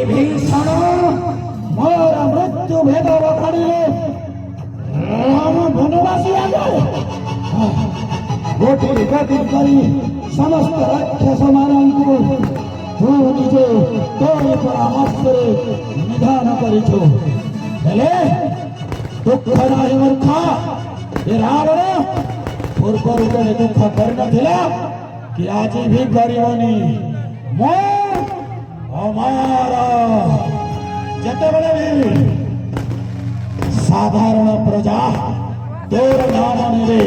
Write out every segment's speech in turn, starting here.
বিভীষণ মোর মৃত্যু ভেদ বখাড়িলে রাম বনবাসী আগে গোটি গতি করি সমস্ত রাক্ষস ମାନଙ୍କୁ ତୁ ନିଜେ ତୋରି ପରାମର୍ଶରେ ନିଧାନ କରିଛୁ। ହେଲେ ଦୁଃଖ ନାହିଁ ମୂର୍ଖ, ଏ ରାବଣ ପୂର୍ବରୁ କେବେ ଦୁଃଖ କରିନଥିଲା କି ଆଜି ବି କରିବନି। ମୁଁ ଅମର, ଯେତେବେଳେ ବି ସାଧାରଣ ପ୍ରଜା ତୋର ନାମ ନେବେ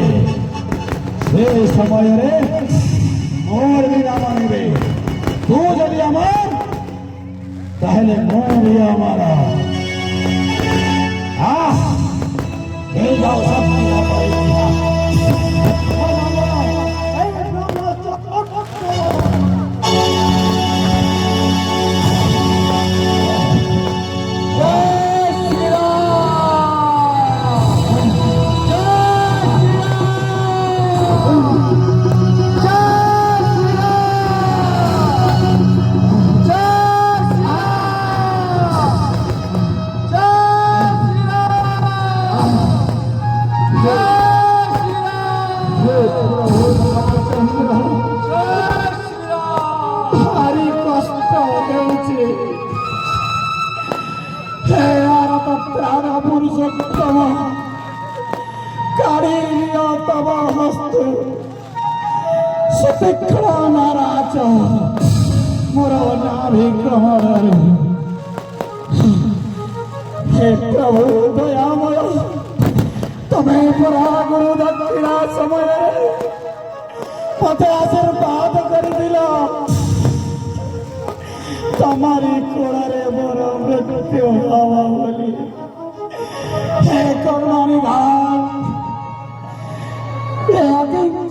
ସେ ସମୟରେ ମୋର ବି ନାମ ନେବେ। तू जदि अमर ताहले मैं भी अमर। जाओ सब नाराज मोर नाभि कमल। हे प्रभु दयामय, तुम्हें परा गुरु दक्षिणा समय मत आशीर्वाद कर दिला। तुम्हारी कोड़े मोर मृत्यु हवा बोली। हे करुणा निधान,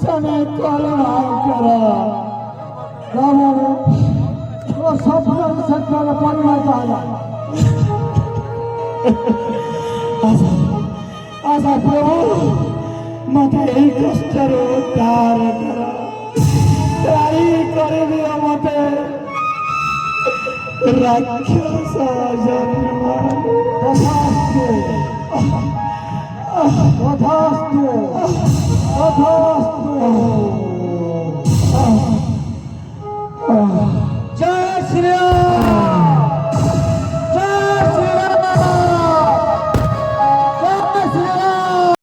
समय करुणा करा। सफल सफल परिणत आशा प्रभु मत यही कष्ट उद्धार कर दिया। मत राक्षस जन्म जय श्री